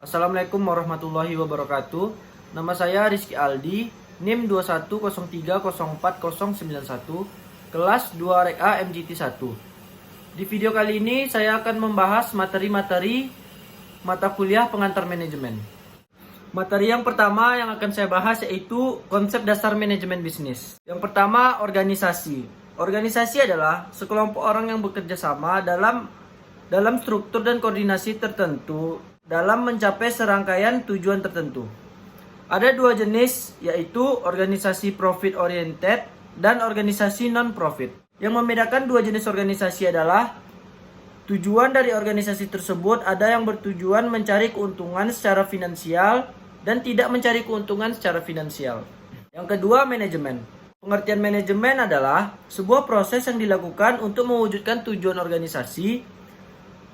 Assalamualaikum warahmatullahi wabarakatuh. Nama saya Rizky Aldi, NIM 21030491, kelas 2 Rek A MGT 1. Di video kali ini saya akan membahas materi-materi mata kuliah pengantar manajemen. Materi yang pertama yang akan saya bahas yaitu konsep dasar manajemen bisnis. Yang pertama, organisasi. Organisasi adalah sekelompok orang yang bekerja sama dalam struktur dan koordinasi tertentu dalam mencapai serangkaian tujuan tertentu. Ada dua jenis, yaitu organisasi profit oriented dan organisasi non-profit. Yang membedakan dua jenis organisasi adalah tujuan dari organisasi tersebut ada yang bertujuan mencari keuntungan secara finansial dan tidak mencari keuntungan secara finansial. Yang kedua, manajemen. Pengertian manajemen adalah sebuah proses yang dilakukan untuk mewujudkan tujuan organisasi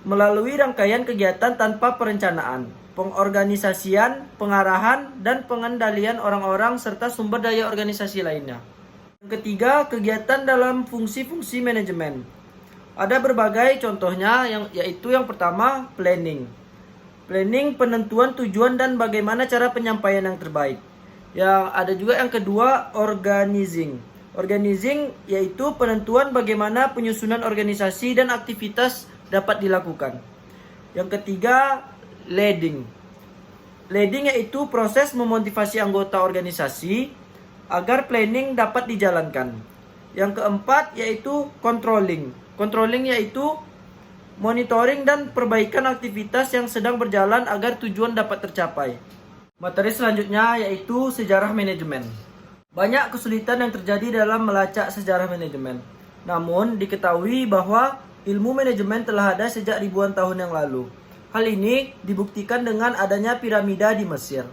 melalui rangkaian kegiatan tanpa perencanaan, pengorganisasian, pengarahan, dan pengendalian orang-orang serta sumber daya organisasi lainnya. Yang ketiga, kegiatan dalam fungsi-fungsi manajemen. Ada berbagai contohnya, yaitu yang pertama, planning. Planning penentuan tujuan dan bagaimana cara penyampaian yang terbaik. Yang ada juga yang kedua, organizing. Organizing yaitu penentuan bagaimana penyusunan organisasi dan aktivitas dapat dilakukan. Yang ketiga, leading. Leading yaitu proses memotivasi anggota organisasi agar planning dapat dijalankan. Yang keempat yaitu controlling. Controlling yaitu monitoring dan perbaikan aktivitas yang sedang berjalan agar tujuan dapat tercapai. Materi selanjutnya yaitu sejarah manajemen. Banyak kesulitan yang terjadi dalam melacak sejarah manajemen. Namun diketahui bahwa ilmu manajemen telah ada sejak ribuan tahun yang lalu. Hal ini dibuktikan dengan adanya piramida di Mesir.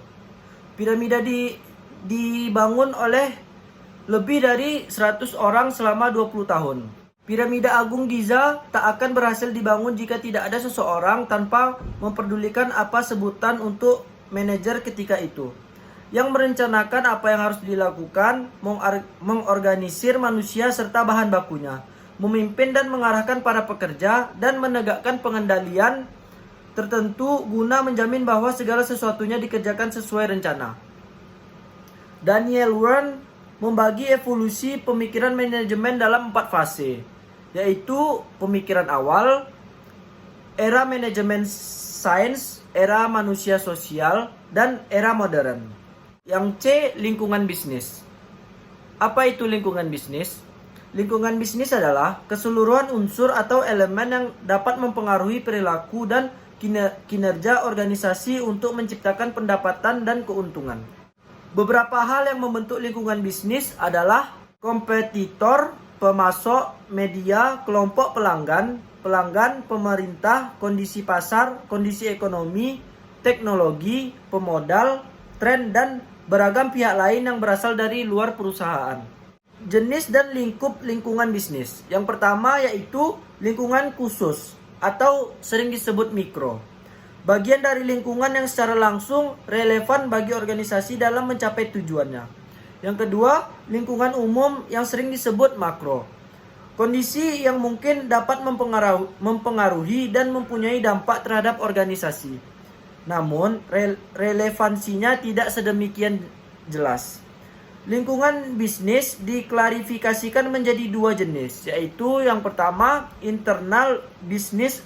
Piramida dibangun oleh lebih dari 100 orang selama 20 tahun. Piramida Agung Giza tak akan berhasil dibangun jika tidak ada seseorang tanpa memperdulikan apa sebutan untuk manajer ketika itu, yang merencanakan apa yang harus dilakukan, mengorganisir manusia serta bahan bakunya, memimpin dan mengarahkan para pekerja, dan menegakkan pengendalian tertentu guna menjamin bahwa segala sesuatunya dikerjakan sesuai rencana. Daniel Wern membagi evolusi pemikiran manajemen dalam 4 fase, yaitu pemikiran awal, era manajemen sains, era manusia sosial, dan era modern. Yang C, lingkungan bisnis. Apa itu lingkungan bisnis? Lingkungan bisnis adalah keseluruhan unsur atau elemen yang dapat mempengaruhi perilaku dan kinerja organisasi untuk menciptakan pendapatan dan keuntungan. Beberapa hal yang membentuk lingkungan bisnis adalah kompetitor, pemasok, media, kelompok pelanggan, pemerintah, kondisi pasar, kondisi ekonomi, teknologi, pemodal, tren, dan beragam pihak lain yang berasal dari luar perusahaan. Jenis dan lingkup lingkungan bisnis. Yang pertama yaitu lingkungan khusus atau sering disebut mikro. Bagian dari lingkungan yang secara langsung relevan bagi organisasi dalam mencapai tujuannya. Yang kedua, lingkungan umum yang sering disebut makro. Kondisi yang mungkin dapat mempengaruhi dan mempunyai dampak terhadap organisasi. Namun, relevansinya tidak sedemikian jelas. Lingkungan bisnis diklarifikasikan menjadi dua jenis, yaitu yang pertama internal business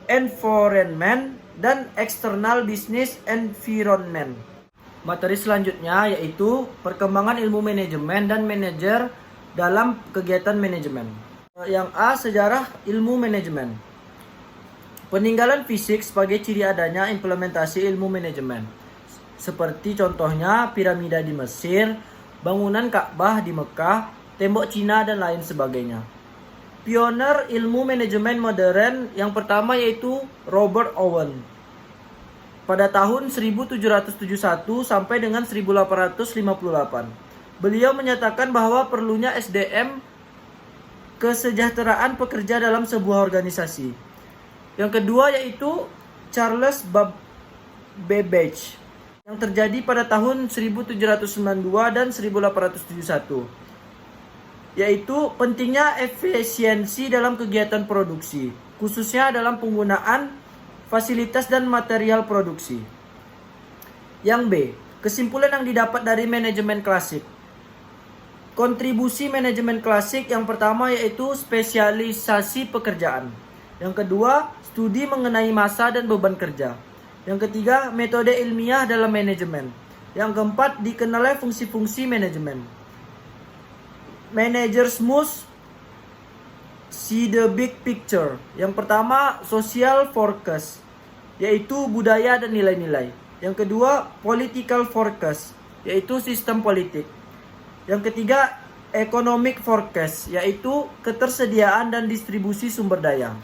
environment dan external business environment. Materi selanjutnya yaitu perkembangan ilmu manajemen dan manajer dalam kegiatan manajemen. Yang A, sejarah ilmu manajemen. Peninggalan fisik sebagai ciri adanya implementasi ilmu manajemen. Seperti contohnya piramida di Mesir, bangunan Ka'bah di Mekah, tembok Cina, dan lain sebagainya. Pioner ilmu manajemen modern yang pertama yaitu Robert Owen. Pada tahun 1771 sampai dengan 1858. Beliau menyatakan bahwa perlunya SDM kesejahteraan pekerja dalam sebuah organisasi. Yang kedua yaitu Charles Babbage yang terjadi pada tahun 1792 dan 1871, yaitu pentingnya efisiensi dalam kegiatan produksi, khususnya dalam penggunaan fasilitas dan material produksi. Yang B, kesimpulan yang didapat dari manajemen klasik. Kontribusi manajemen klasik yang pertama yaitu spesialisasi pekerjaan. Yang kedua, studi mengenai masa dan beban kerja. Yang ketiga, metode ilmiah dalam manajemen. Yang keempat, dikenalnya fungsi-fungsi manajemen. Managers must see the big picture. Yang pertama, social forecast, yaitu budaya dan nilai-nilai. Yang kedua, political forecast, yaitu sistem politik. Yang ketiga, economic forecast, yaitu ketersediaan dan distribusi sumber daya.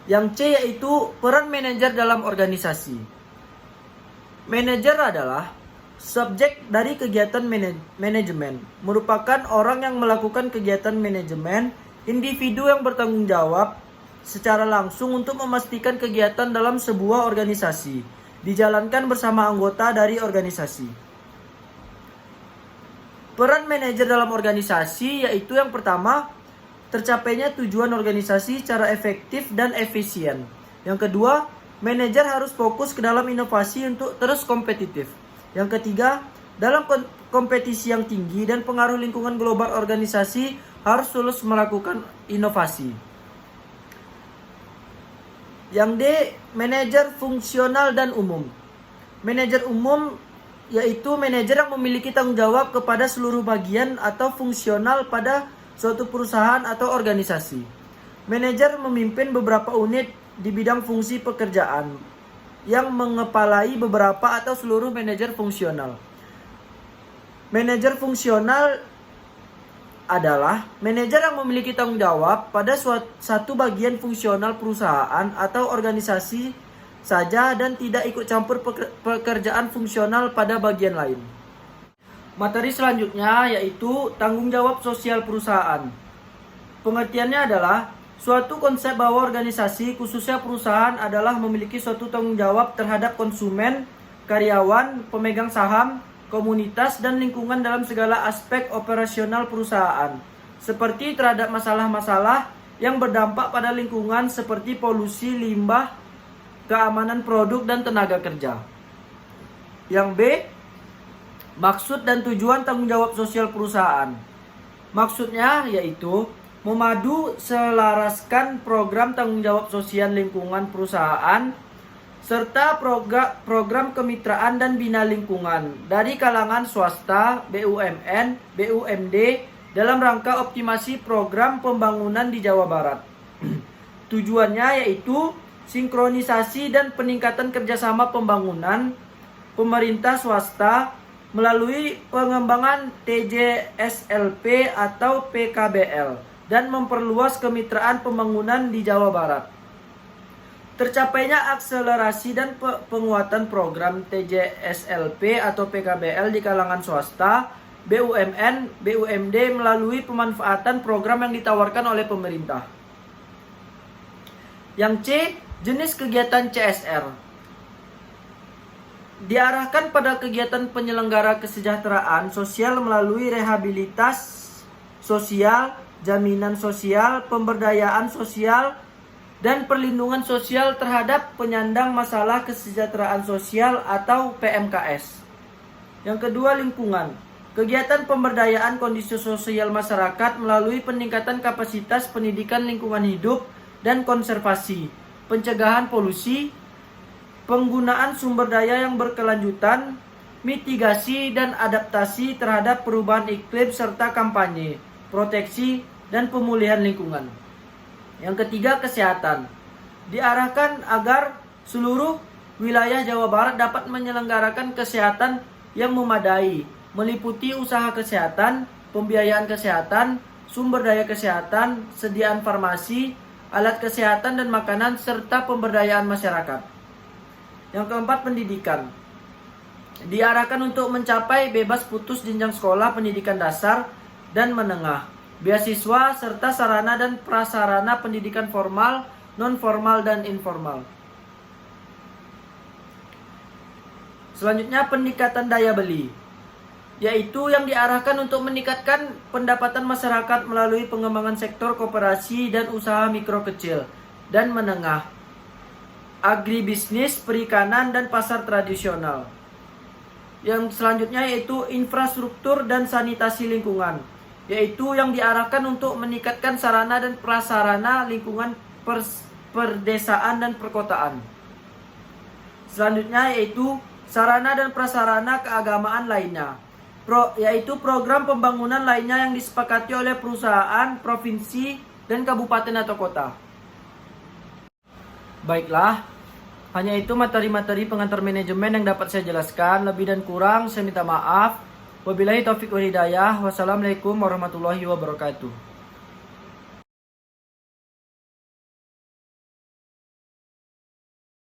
Yang C yaitu peran manajer dalam organisasi. Manajer adalah subjek dari kegiatan manajemen, merupakan orang yang melakukan kegiatan manajemen, individu yang bertanggung jawab secara langsung untuk memastikan kegiatan dalam sebuah organisasi dijalankan bersama anggota dari organisasi. Peran manajer dalam organisasi yaitu yang pertama, tercapainya tujuan organisasi secara efektif dan efisien. Yang kedua, manajer harus fokus ke dalam inovasi untuk terus kompetitif. Yang ketiga, dalam kompetisi yang tinggi dan pengaruh lingkungan global organisasi harus terus melakukan inovasi. Yang D, manajer fungsional dan umum. Manajer umum yaitu manajer yang memiliki tanggung jawab kepada seluruh bagian atau fungsional pada suatu perusahaan atau organisasi. Manajer memimpin beberapa unit di bidang fungsi pekerjaan yang mengepalai beberapa atau seluruh manajer fungsional. Manajer fungsional adalah manajer yang memiliki tanggung jawab pada satu bagian fungsional perusahaan atau organisasi saja dan tidak ikut campur pekerjaan fungsional pada bagian lain. Materi selanjutnya yaitu tanggung jawab sosial perusahaan. Pengertiannya adalah suatu konsep bahwa organisasi, khususnya perusahaan, adalah memiliki suatu tanggung jawab terhadap konsumen, karyawan, pemegang saham, komunitas, dan lingkungan dalam segala aspek operasional perusahaan, seperti terhadap masalah-masalah yang berdampak pada lingkungan seperti polusi, limbah, keamanan produk, dan tenaga kerja. Yang B, maksud dan tujuan tanggung jawab sosial perusahaan. Maksudnya yaitu memadu selaraskan program tanggung jawab sosial lingkungan perusahaan serta program kemitraan dan bina lingkungan dari kalangan swasta, BUMN, BUMD dalam rangka optimasi program pembangunan di Jawa Barat. Tujuannya yaitu sinkronisasi dan peningkatan kerjasama pembangunan pemerintah swasta melalui pengembangan TJSLP atau PKBL dan memperluas kemitraan pembangunan di Jawa Barat. Tercapainya akselerasi dan penguatan program TJSLP atau PKBL di kalangan swasta, BUMN, BUMD melalui pemanfaatan program yang ditawarkan oleh pemerintah. Yang C, jenis kegiatan CSR. Diarahkan pada kegiatan penyelenggara kesejahteraan sosial melalui rehabilitas sosial, jaminan sosial, pemberdayaan sosial, dan perlindungan sosial terhadap penyandang masalah kesejahteraan sosial atau PMKS. Yang kedua, lingkungan. Kegiatan pemberdayaan kondisi sosial masyarakat melalui peningkatan kapasitas pendidikan lingkungan hidup dan konservasi, pencegahan polusi, penggunaan sumber daya yang berkelanjutan, mitigasi dan adaptasi terhadap perubahan iklim serta kampanye, proteksi, dan pemulihan lingkungan. Yang ketiga, kesehatan. Diarahkan agar seluruh wilayah Jawa Barat dapat menyelenggarakan kesehatan yang memadai, meliputi usaha kesehatan, pembiayaan kesehatan, sumber daya kesehatan, sediaan farmasi, alat kesehatan dan makanan, serta pemberdayaan masyarakat. Yang keempat, pendidikan. Diarahkan untuk mencapai bebas putus jenjang sekolah pendidikan dasar dan menengah, beasiswa, serta sarana dan prasarana pendidikan formal, non-formal, dan informal. Selanjutnya, peningkatan daya beli, yaitu yang diarahkan untuk meningkatkan pendapatan masyarakat melalui pengembangan sektor koperasi dan usaha mikro kecil dan menengah, agribisnis, perikanan, dan pasar tradisional. Yang selanjutnya yaitu infrastruktur dan sanitasi lingkungan, yaitu yang diarahkan untuk meningkatkan sarana dan prasarana lingkungan perdesaan dan perkotaan. Selanjutnya yaitu sarana dan prasarana keagamaan lainnya, yaitu program pembangunan lainnya yang disepakati oleh perusahaan, provinsi, dan kabupaten atau kota. Baiklah, hanya itu materi-materi pengantar manajemen yang dapat saya jelaskan. Lebih dan kurang saya minta maaf. Wabillahi taufiq wal hidayah. Wassalamualaikum warahmatullahi wabarakatuh.